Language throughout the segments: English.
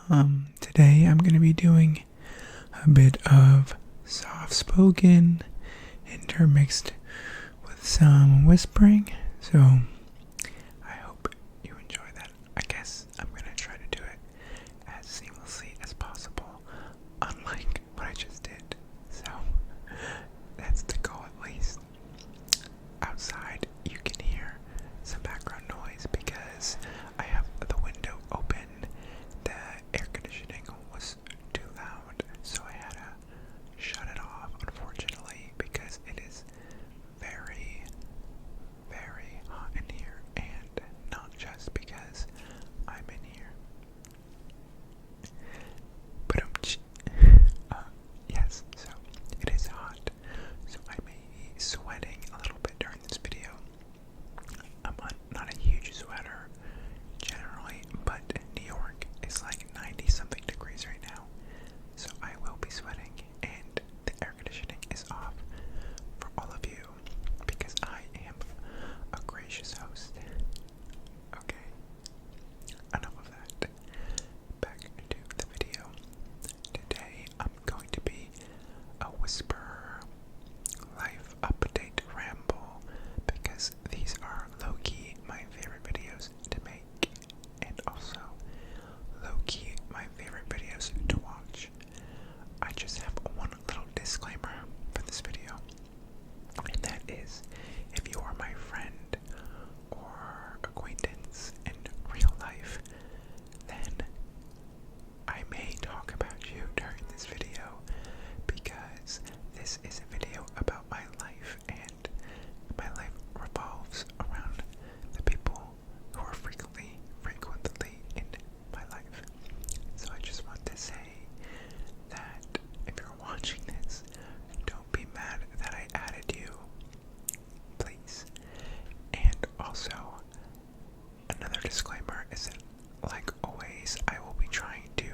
Today I'm going to be doing a bit of soft-spoken intermixed with some whispering, so I hope you enjoy that. I guess I'm going to try to do it as seamlessly as possible, unlike what I just did, so that's the goal at least. Outside you can hear some background noise because I have the window open. The air conditioning was too loud, so I had to shut it off, unfortunately, because it is very, very hot in here, and not just because I'm in here. But yes, so it is hot, so I may be sweating a little bit during this video. I'm not a huge sweater generally, but New York is like 90 something degrees right now, so I will be sweating, and the air conditioning is off for all of you because I am a gracious host. Okay, enough of that. Back to the video. Today I'm going to be a whisper life update ramble because these are low-key my favorite videos to make, and also low-key my favorite videos to watch. I just have one little disclaimer for this video, and that is, if you are my friend or acquaintance in real life, then I may talk about you during this video because this is a video about my life, and my life revolves around the people who are frequently in my life. So I just want to say that if you're watching this, don't be mad that I added you, please. And also, another disclaimer is that, like always, I will be trying to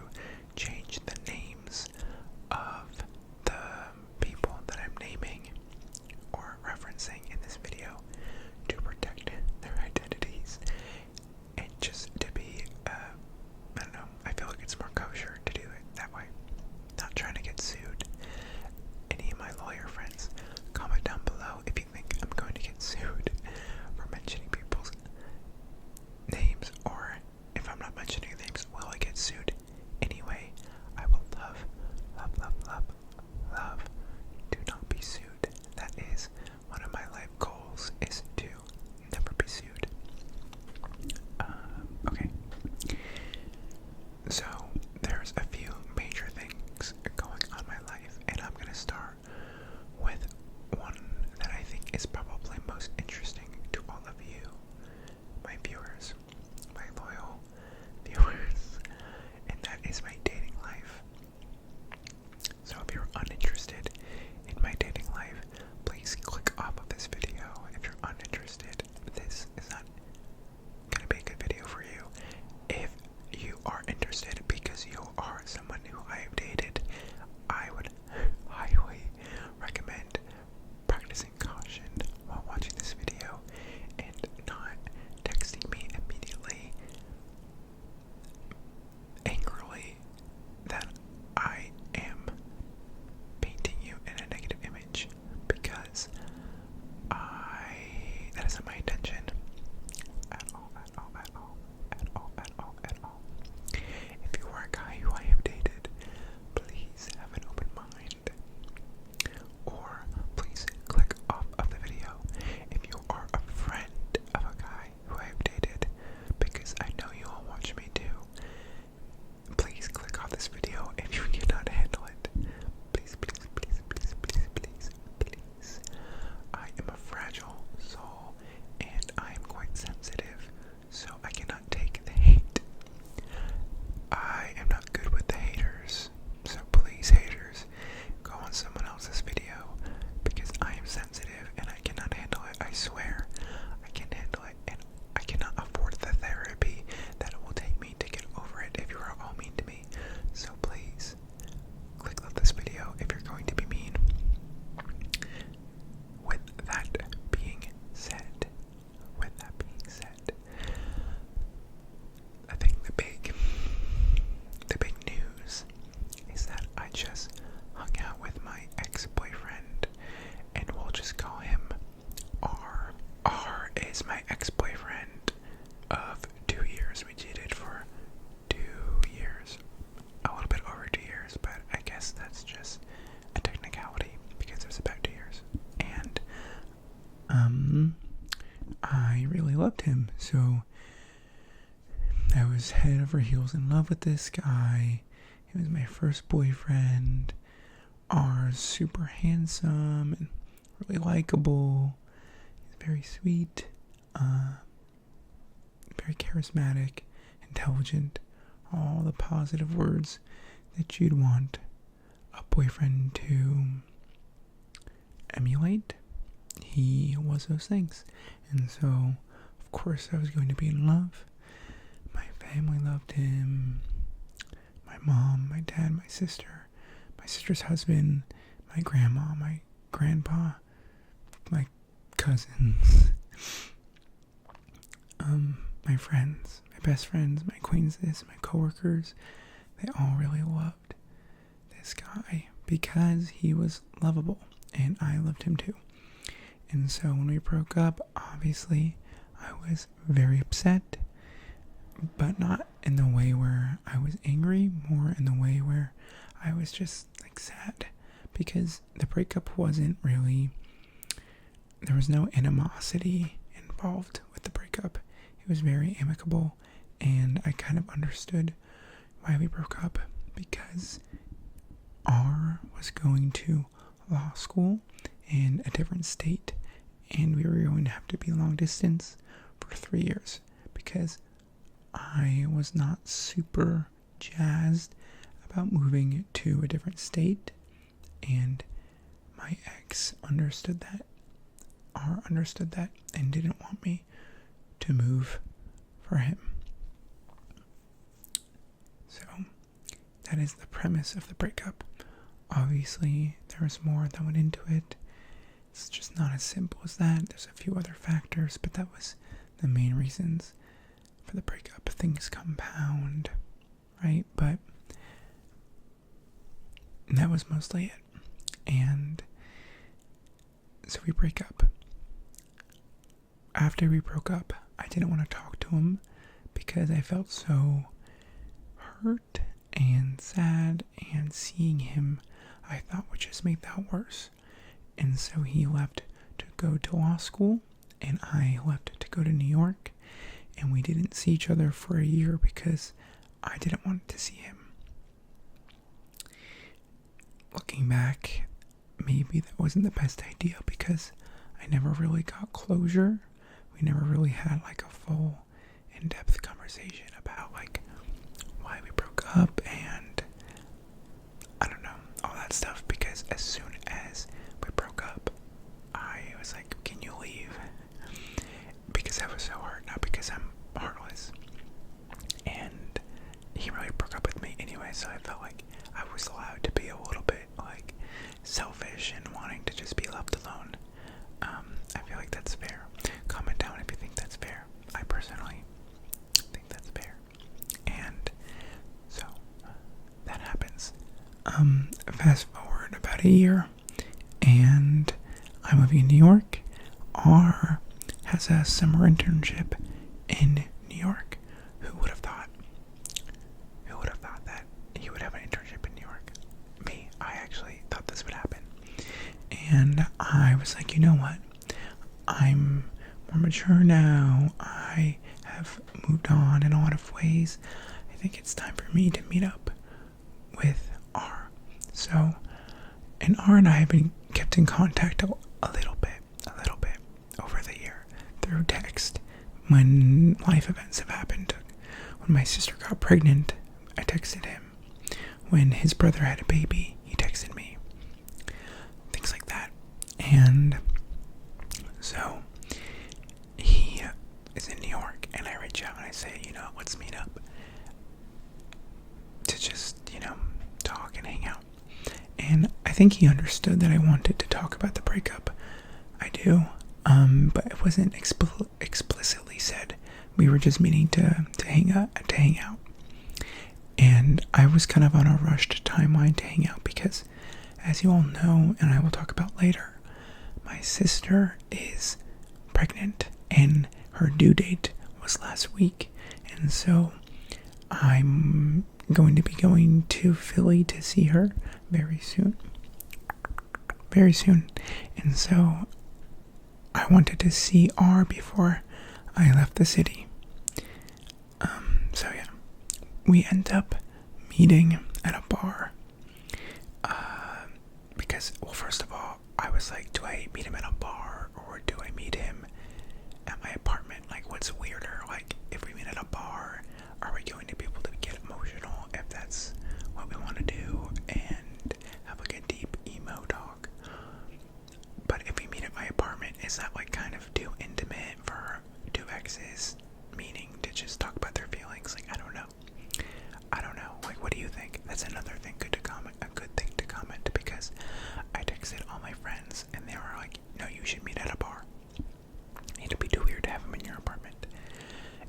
change the names of the people that I'm naming or referencing in this video to protect their identities, and just to be, I don't know, I feel like it's more kosher to do it that way. Not trying to get sued. Any of my lawyer friends, comment down below if you think I'm going to get sued for mentioning people's names, or if I'm not mentioning names, will I get sued? Anyway, I will love to not be sued. That is one of my life goals, is to never be sued. Okay. So, there's a few major things going on in my life, and I'm gonna start with one that I think is probably most interesting to all of you, my viewers, my loyal viewers, and that is my dating life. So if you're uninterested in my dating life, please click off of this video. If you're uninterested, this is not gonna be a good video for you. If you are interested because you are someone who I have dated, I would highly recommend practicing caution while watching this video and not texting me immediately, angrily I was head over heels in love with this guy. He was my first boyfriend. R super handsome and really likable. He's very sweet, very charismatic, intelligent, all the positive words that you'd want a boyfriend to emulate. He was those things. And so, of course, I was going to be in love. My family loved him. My mom, my dad, my sister's husband, my grandma, my grandpa, my cousins, my friends, my best friends, my acquaintances, my coworkers. They all really loved this guy because he was lovable, and I loved him too. And so when we broke up, obviously, I was very upset, but not in the way where I was angry, more in the way where I was just like sad, because the breakup wasn't really, there was no animosity involved with the breakup. It was very amicable, and I kind of understood why we broke up, because R was going to law school in a different state, and we were going to have to be long distance for 3 years, because I was not super jazzed about moving to a different state, and my ex understood that. R understood that and didn't want me to move for him. So that is the premise of the breakup. Obviously, there was more that went into it. It's just not as simple as that. There's a few other factors, but that was the main reasons for the breakup. Things compound, right? But that was mostly it. And so we break up. After we broke up, I didn't want to talk to him because I felt so hurt and sad, and seeing him I thought would just make that worse. And so he left to go to law school, and I left to go to New York, and we didn't see each other for a year because I didn't want to see him. Looking back, maybe that wasn't the best idea because I never really got closure. We never really had like a full in-depth conversation about like why we broke up and I don't know, all that stuff, because as soon as we broke up, I was like, can you leave? Because I was so hurt, not because I'm heartless. And he really broke up with me anyway, so I felt like I was allowed to be a little bit like selfish and wanting to just be left alone. I feel like that's fair. Comment down if you think that's fair. I personally think that's fair. And so that happens. Fast forward about a year, and I'm moving to New York. R has a summer internship in New York. Who would have thought? Who would have thought that he would have an internship in New York? Me. I actually thought this would happen. And I was like, you know what? I'm more mature now. I have moved on in a lot of ways. I think it's time for me to meet up with R. So, and R and I have been kept in contact a little bit over the year through text. When life events have happened, when my sister got pregnant, I texted him. When his brother had a baby, he texted me. Things like that. And so he is in New York, and I reach out and I say, let's meet up to just, talk and hang out. And I think he understood that I wanted to talk about the breakup. I do. But it wasn't explicitly said. We were just meeting to hang out. And I was kind of on a rushed timeline to hang out because, as you all know, and I will talk about later, my sister is pregnant and her due date was last week. And so I'm going to be going to Philly to see her very soon. And so I wanted to see R before I left the city. So we end up meeting at a bar. Because, well, first of all, I was like, do I meet him at a bar or do I meet him at my apartment? Like, what's weirder? Like, if we meet at a bar, are we going to be able to get emotional if that's what we want to do and have like a deep emo talk? But if we meet at my apartment, is that like kind of too intimate for two exes meaning to just talk about their feelings? Like, I don't know. Like, what do you think? That's another thing good thing to comment, because I texted all my friends and they were like, no, you should meet at a bar. It'd be too weird to have them in your apartment.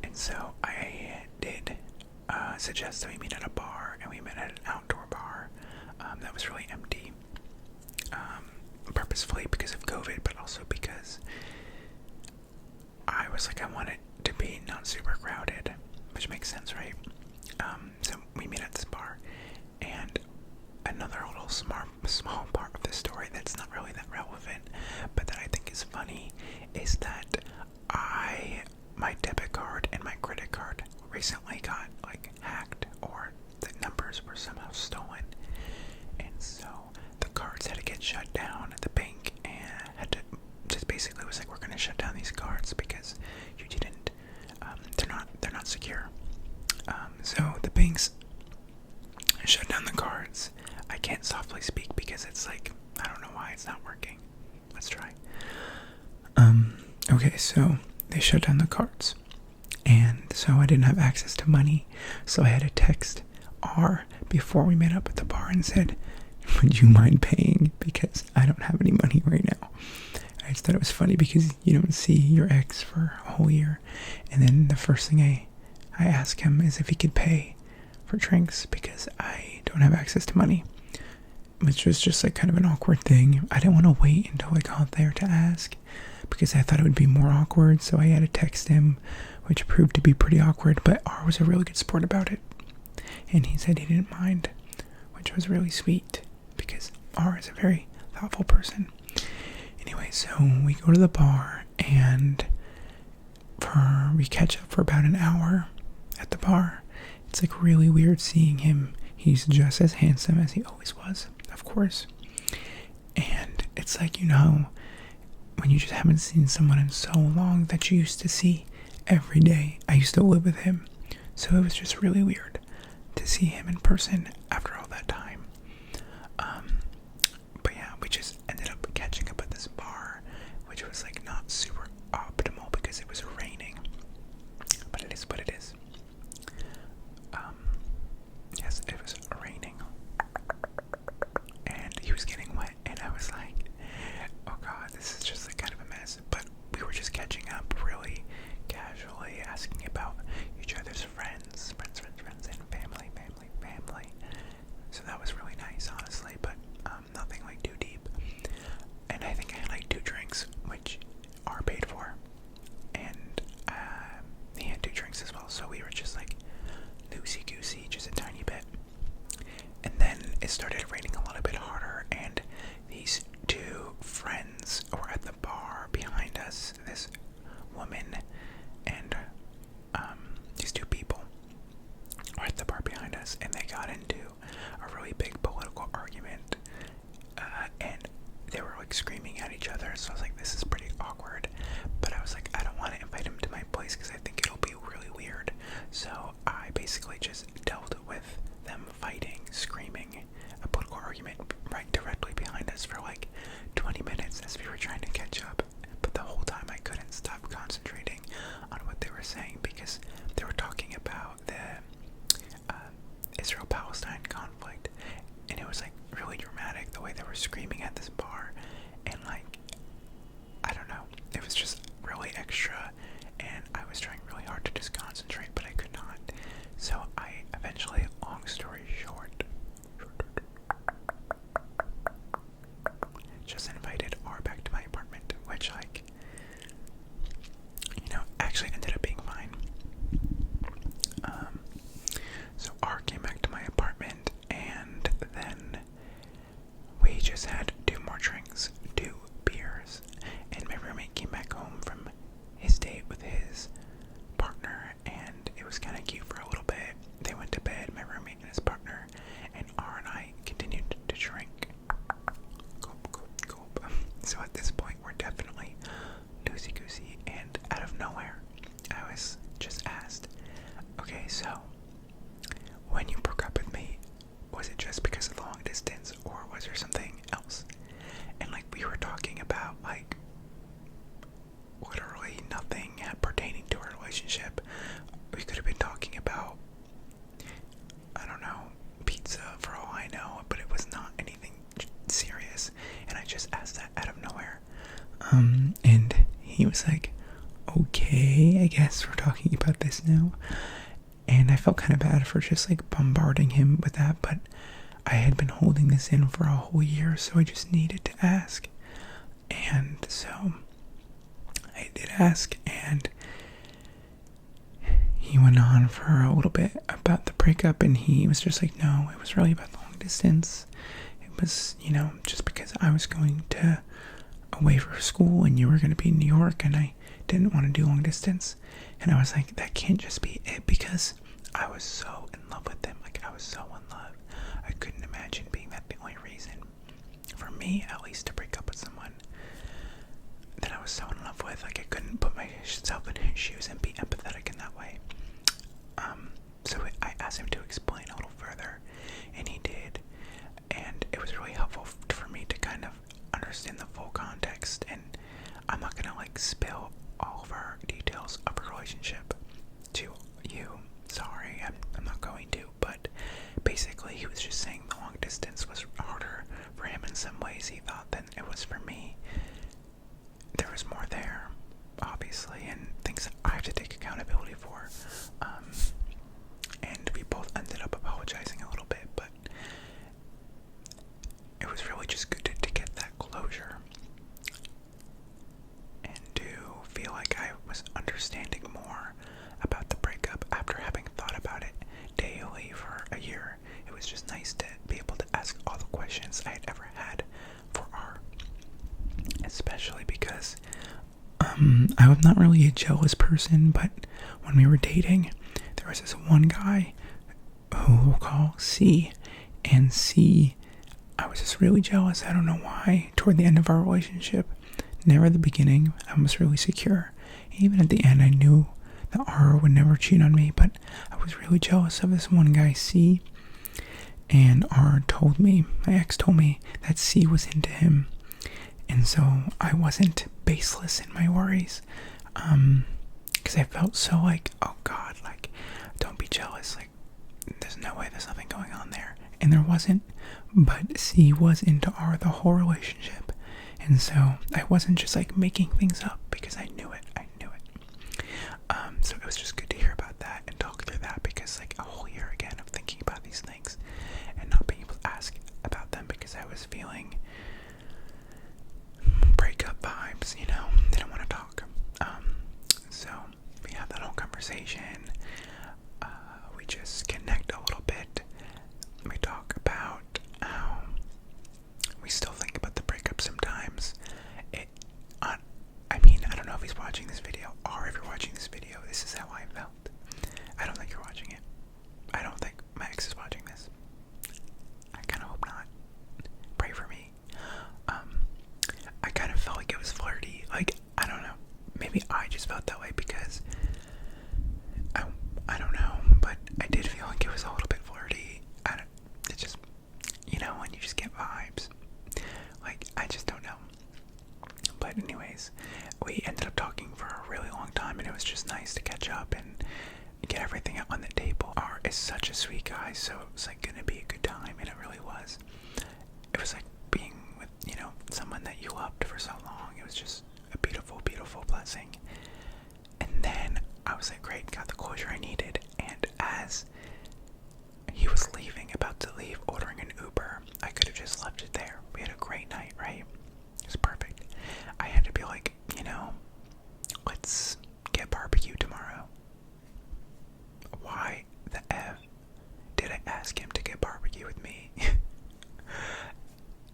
And so I did suggest that we meet at a bar, and we met at an outdoor bar that was really empty, purposefully because of COVID, but also because I was like, I want it to be not super crowded, which makes sense, right? So we meet at this bar, and another little small part of the story that's not really that relevant, but that I think is funny, is that my debit card and my credit card recently got like hacked, or the numbers were somehow stolen, and so the cards had to get shut down at the bank, and had to just basically was like, we're gonna shut down these cards because you didn't, they're not secure. So the banks shut down the cards. I can't softly speak because it's like, I don't know why it's not working. Let's try. Okay, so they shut down the cards, and so I didn't have access to money, so I had to text R before we met up at the bar and said, would you mind paying, because I don't have any money right now. I just thought it was funny because you don't see your ex for a whole year, and then the first thing I asked him is if he could pay for drinks because I don't have access to money, which was just like kind of an awkward thing. I didn't want to wait until I got there to ask because I thought it would be more awkward, so I had to text him, which proved to be pretty awkward, but R was a really good sport about it, and he said he didn't mind, which was really sweet because R is a very thoughtful person. Anyway, so we go to the bar, and we catch up for about an hour at the bar. It's like really weird seeing him. He's just as handsome as he always was, of course. And it's like, you know, when you just haven't seen someone in so long that you used to see every day. I used to live with him, so it was just really weird to see him in person after all that time. But yeah, we just ended up catching up at this bar, which was like not super optimal because it was raining, but it is what it is. Yes, it was raining, and he was getting wet, and I was like, oh god, this is just like kind of a mess. But we were just catching up really casually, asking about each other's friends, and family. So that was really nice, honestly, but nothing like too deep. And I think I had like 2 drinks, which are paid for, and he had 2 drinks as well, so we were just like loosey-goosey, just a tiny bit. And then it started raining a little bit harder, and these 2 friends were at the bar behind us, this woman and these 2 people were at the bar behind us, and they got into a really big political argument, and they were like screaming at each other, so I was like, this is pretty awkward, but I was like, I don't want to invite him to my place because I think it'll be really weird, so I basically just dealt with them fighting, screaming, a political argument right directly behind us for like 20 minutes as we were trying to catch up, but the whole time I couldn't stop concentrating on what they were saying because they were talking about the Israel-Palestine conflict, and it was like really dramatic the way they were screaming at this bar, and like, I don't know, it was just really extra, and I was trying really hard to just concentrate, but I could not. So I eventually, long story short, just invited R back to my apartment, which, like, you know, actually ended up being fine. So R came back to my apartment, and then we just had 2 more drinks, 2 beers, and my roommate came back home from his date with his partner, and it was kind of cute for a little bit. They went to bed. loosey-goosey, and out of nowhere, I was just asked, okay, so, when you broke up with me, was it just because of the long distance, or was there something else? And, like, we were talking about, like, literally nothing pertaining to our relationship. We could have been talking about, I don't know, pizza for all I know, but it was not anything serious, and I just asked that out of nowhere. And he was like, okay, I guess we're talking about this now. And I felt kind of bad for just like bombarding him with that, but I had been holding this in for a whole year, so I just needed to ask. And so I did ask, and he went on for a little bit about the breakup, and he was just like, no, it was really about the long distance. It was, just because I was going away for school and you were going to be in New York, and I didn't want to do long distance. And I was like, that can't just be it, because I was so in love with him. Like, I was so in love. I couldn't imagine being that the only reason, for me at least, to break up with someone that I was so in love with. Like, I couldn't put myself in his shoes and be empathetic in that way. So I asked him to explain a little further, and he did. And it was really helpful for me to kind of understand the full context. And I'm not gonna like spill all of our details of our relationship to you. Sorry, I'm not going to. But basically, he was just saying the long distance was harder for him in some ways, he thought, than it was for me. There was more there, obviously, and things that I have to take accountability for. And we both ended up apologizing a little bit, but it was really just good to get that closure and to feel like I was understanding more about the breakup after having thought about it daily for a year. It was just nice to be able to ask all the questions I had ever had for R, especially because I was not really a jealous person, but when we were dating, there was this one guy who we'll call C, and C, I was just really jealous. I don't know why. Toward the end of our relationship, never at the beginning, I was really secure. Even at the end, I knew that R would never cheat on me, but I was really jealous of this one guy, C, and R told me, my ex told me, that C was into him. And so I wasn't baseless in my worries, because I felt so like, oh God, like, don't be jealous, like, there's no way there's nothing going on there. And there wasn't, but C was into R the whole relationship. And so I wasn't just like making things up, because I knew it. So it was just good to hear about that and talk through that, because like a whole year again of thinking about these things and not being able to ask about them because I was feeling breakup vibes, didn't want to talk. So we had that whole conversation. We just connect a little bit. We talk about how we still think about the breakup sometimes. I don't know if he's watching this video, or if you're watching this video, this is how I felt. I don't think you're watching it. I don't think my ex is watching this. I kind of hope not. Pray for me. I kind of felt like it was flirty. Like, I don't know. Maybe I just felt that way because I don't know, but I did feel like it was a little bit flirty. It just, when you just get vibes. Like, I just don't know. But anyways, we ended up talking for a really long time, and it was just nice to catch up and get everything on the table. R is such a sweet guy, so it was like gonna be a good time, and it really was. It was like being with, someone that you loved for so long. It was just a beautiful, beautiful blessing. And then I was like, great, got the closure I needed. And as he was leaving, about to leave, ordering an Uber, I could have just left it there. We had a great night, right? It was perfect. I had to be like, let's get barbecue tomorrow. Why the F did I ask him to get barbecue with me?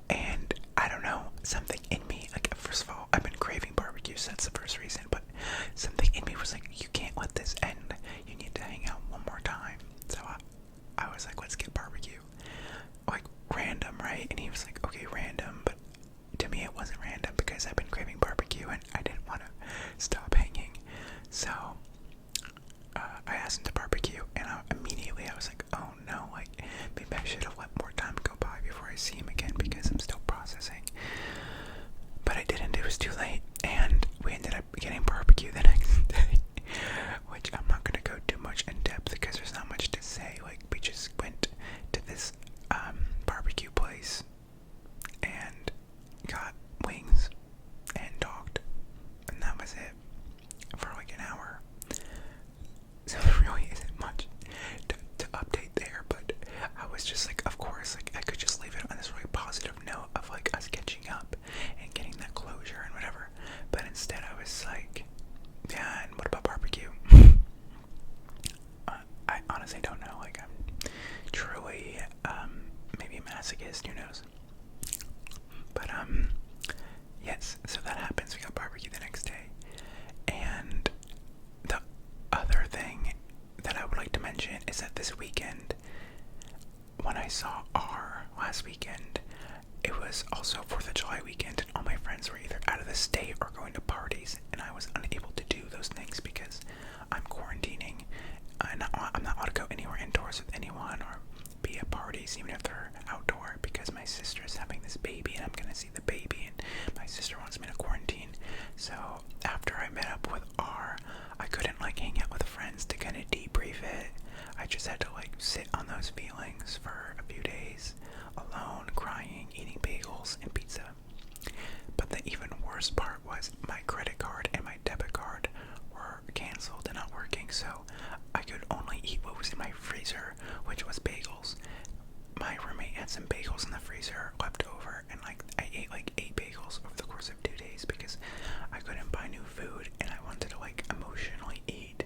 And I don't know, something in me, like, first of all, I've been craving barbecue, so that's the first reason, but something in me was like, you can't let this end. You need to hang out one more time. So I was like, let's get barbecue. Like, random, right? And he was like, okay, random, but to me it wasn't random because I've been craving barbecue and I didn't want to honestly don't know. Like, I'm truly, maybe a masochist, who knows? But, yes, so that happens. We got barbecue the next day. And the other thing that I would like to mention is that this weekend, when I saw R last weekend, it was also 4th of July weekend, and all my friends were either out of the state or going to parties, and I was unable to do those things because I'm quarantining. I'm not allowed to go anywhere indoors with anyone or be at parties, even if they're outdoor, because my sister's having this baby, and I'm going to see the baby, and my sister wants me to quarantine. So after I met up with R, I couldn't like hang out with friends to kind of debrief it. I just had to like sit on those feelings for a few days, alone, crying, eating bagels and pizza. But the even worst part was my credit card and my debit card were canceled and not working, so I could only eat what was in my freezer, which was bagels. My roommate had some bagels in the freezer left over, and like I ate like 8 bagels over the course of 2 days because I couldn't buy new food and I wanted to like emotionally eat.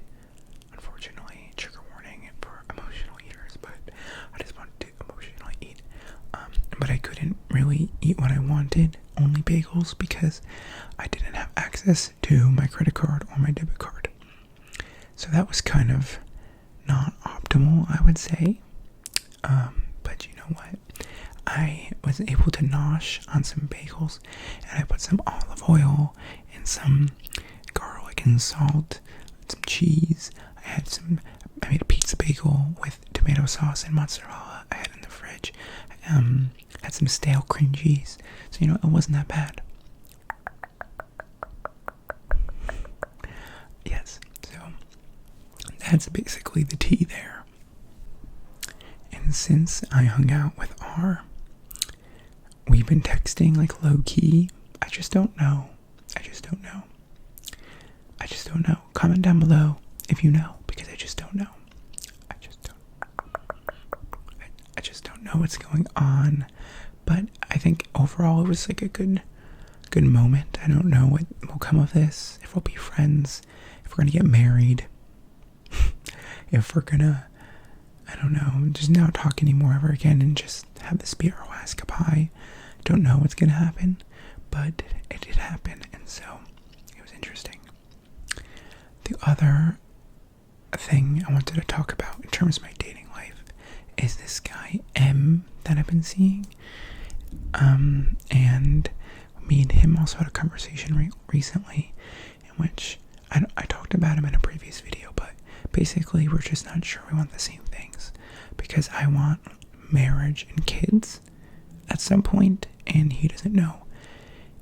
Unfortunately, trigger warning for emotional eaters, but I just wanted to emotionally eat. But I couldn't really eat what I wanted, only bagels, because I didn't have access to my credit card or my debit card. So that was kind of not optimal, I would say. But you know what? I was able to nosh on some bagels, and I put some olive oil and some garlic and salt, some cheese. I made a pizza bagel with tomato sauce and mozzarella I had in the fridge. Had some stale cream cheese. So, you know, it wasn't that bad. Yes, so that's basically the tea there. And since I hung out with R, we've been texting like low key. I just don't know. Comment down below if you know, because I just don't know. I just don't know what's going on. But I think overall it was like a good moment. I don't know what will come of this. If we'll be friends, if we're gonna get married, if we're gonna, I don't know, just not talk anymore ever again and just have this be our last goodbye. Don't know what's gonna happen, but it did happen, and so it was interesting. The other thing I wanted to talk about in terms of my dating life is this guy M that I've been seeing, and me and him also had a conversation recently in which I talked about him in a previous video, but basically we're just not sure we want the same things, because I want marriage and kids at some point, and he doesn't know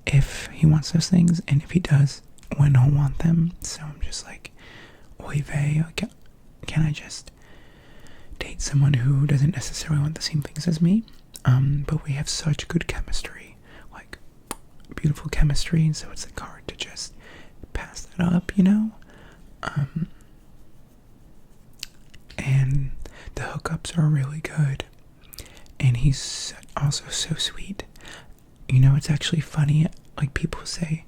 if he wants those things, and if he does, when he'll want them. So I'm just like, oy vey, can I just date someone who doesn't necessarily want the same things as me? But we have such good chemistry, like beautiful chemistry, and so it's like hard to just pass that up, you know? And the hookups are really good, and he's also so sweet. You know, it's actually funny, like people say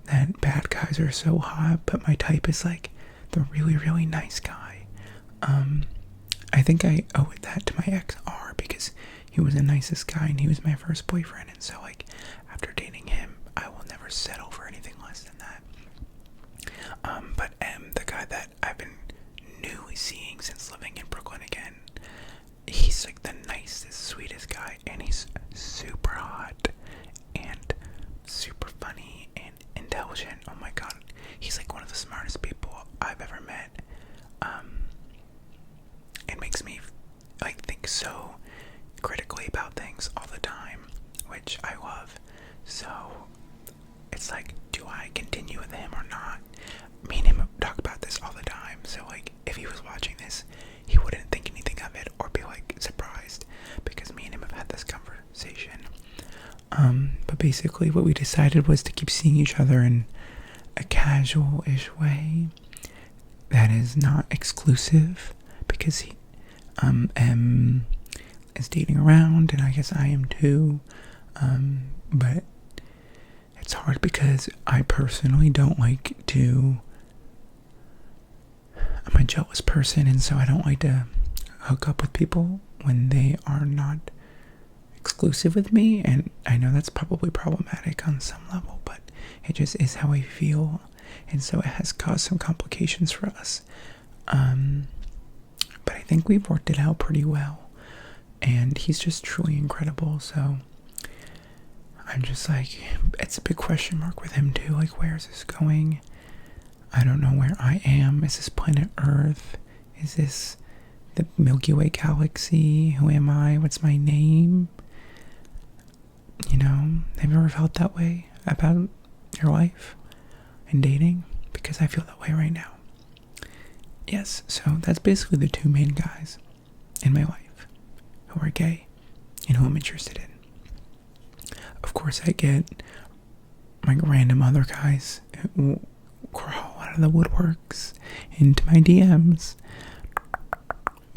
that bad guys are so hot, but my type is like the really, really nice guy. I think I owe that to my ex R, because he was the nicest guy and he was my first boyfriend, and so like after dating him, I will never settle for anything less than that. But M, the guy that I've been newly seeing since living in Brooklyn again, he's like the nicest, sweetest guy, and he's super hot and super funny and intelligent. Oh my god, he's like one of the smartest people I've ever met. It makes me like think so critically about things all the time, which I love. So it's like, do I continue with him or not? Me and him talk about this all the time, so like if he was watching this, he wouldn't think anything of it or be like surprised, because me and him have had this conversation. But basically what we decided was to keep seeing each other in a casual-ish way that is not exclusive, because he M is dating around, and I guess I am too, but it's hard because I personally don't like to, I'm a jealous person, and so I don't like to hook up with people when they are not exclusive with me, and I know that's probably problematic on some level, but it just is how I feel, and so it has caused some complications for us. But I think we've worked it out pretty well, and he's just truly incredible. So I'm just like, it's a big question mark with him too. Like, where is this going? I don't know where I am. Is this planet Earth? Is this the Milky Way galaxy? Who am I? What's my name? You know, have you ever felt that way about your life and dating? Because I feel that way right now. Yes, so that's basically the two main guys in my life who are gay and who I'm interested in. Of course, I get like random other guys who crawl out of the woodworks into my DMs,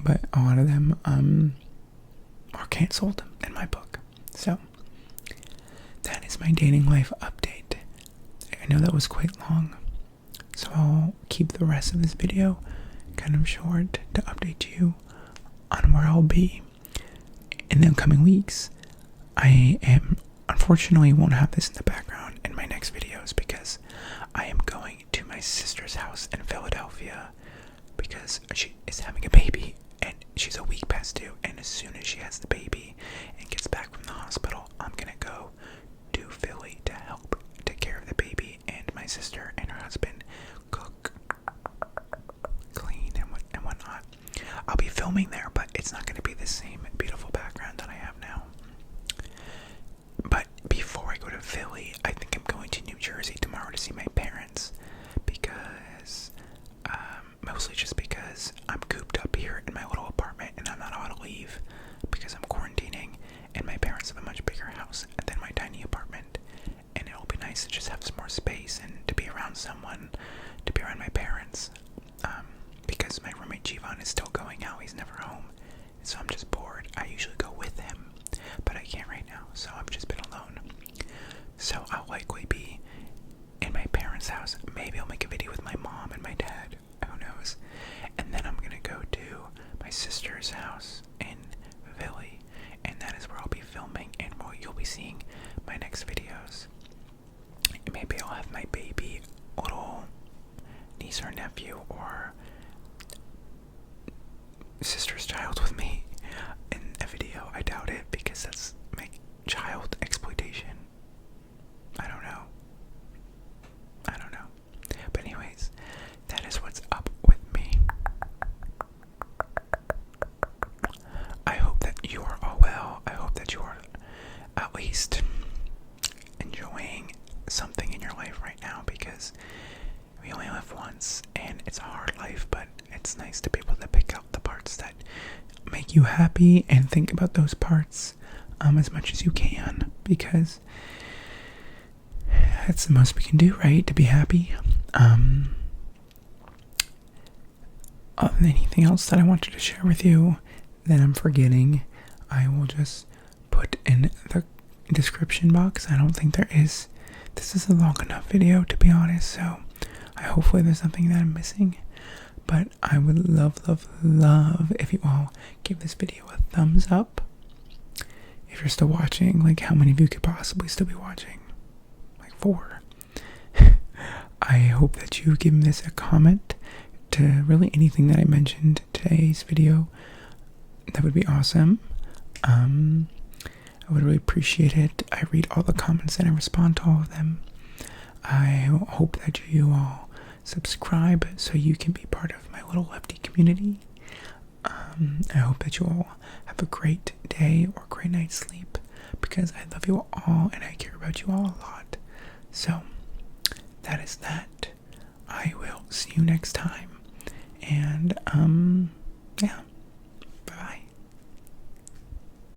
but a lot of them are canceled in my book. So that is my dating life update. I know that was quite long, so I'll keep the rest of this video kind of short to update you on where I'll be in the coming weeks. I am unfortunately won't have this in the background in my next videos because I am going to my sister's house in Philadelphia because she is having a baby and she's a week past due, and as soon as she has the baby and gets back from the hospital, I'm gonna go to Philly to help take care of the baby and my sister and her husband cook, clean, and whatnot. I'll be filming there, but it's not going to be the same beautiful background that I have now. But before I go to Philly, I think I'm going to New Jersey tomorrow to see my parents because, mostly just because I'm cooped up here in my little apartment and I'm not allowed to leave because I'm quarantining, and my parents have a much bigger house than my tiny apartment, and it'll be nice to just have some more space and to be around someone, to be around my parents, because my roommate Jivan is still going out, he's never home, so I'm just bored. I usually go with him, but I can't right now, so I've just been alone. So I'll likely be in my parents' house. Maybe I'll make a video with my mom and my dad, who knows, and then I'm gonna go to my sister's house in Philly, and that is where I'll be filming and where you'll be seeing my next videos. Maybe I'll have my baby little niece or nephew or sister's child with me in a video. I doubt it because that's my child exploitation. I don't know. But anyways, that is what's up with me. I hope that you are all well. I hope that you are at least enjoying something in your life right now, because we only live once and it's a hard life, but it's nice to be able to pick out the parts that make you happy and think about those parts as much as you can, because that's the most we can do, right? To be happy. Anything else that I wanted to share with you that I'm forgetting, I will just put in the description box. I don't think there is. This is a long enough video, to be honest, so hopefully there's nothing that I'm missing. But I would love if you all give this video a thumbs up. If you're still watching, like, how many of you could possibly still be watching? Like 4. I hope that you give this a comment to really anything that I mentioned in today's video. That would be awesome. I would really appreciate it. I read all the comments and I respond to all of them. I hope that you all subscribe so you can be part of my little lefty community. I hope that you all have a great day or great night's sleep, because I love you all and I care about you all a lot. So that is that. I will see you next time, and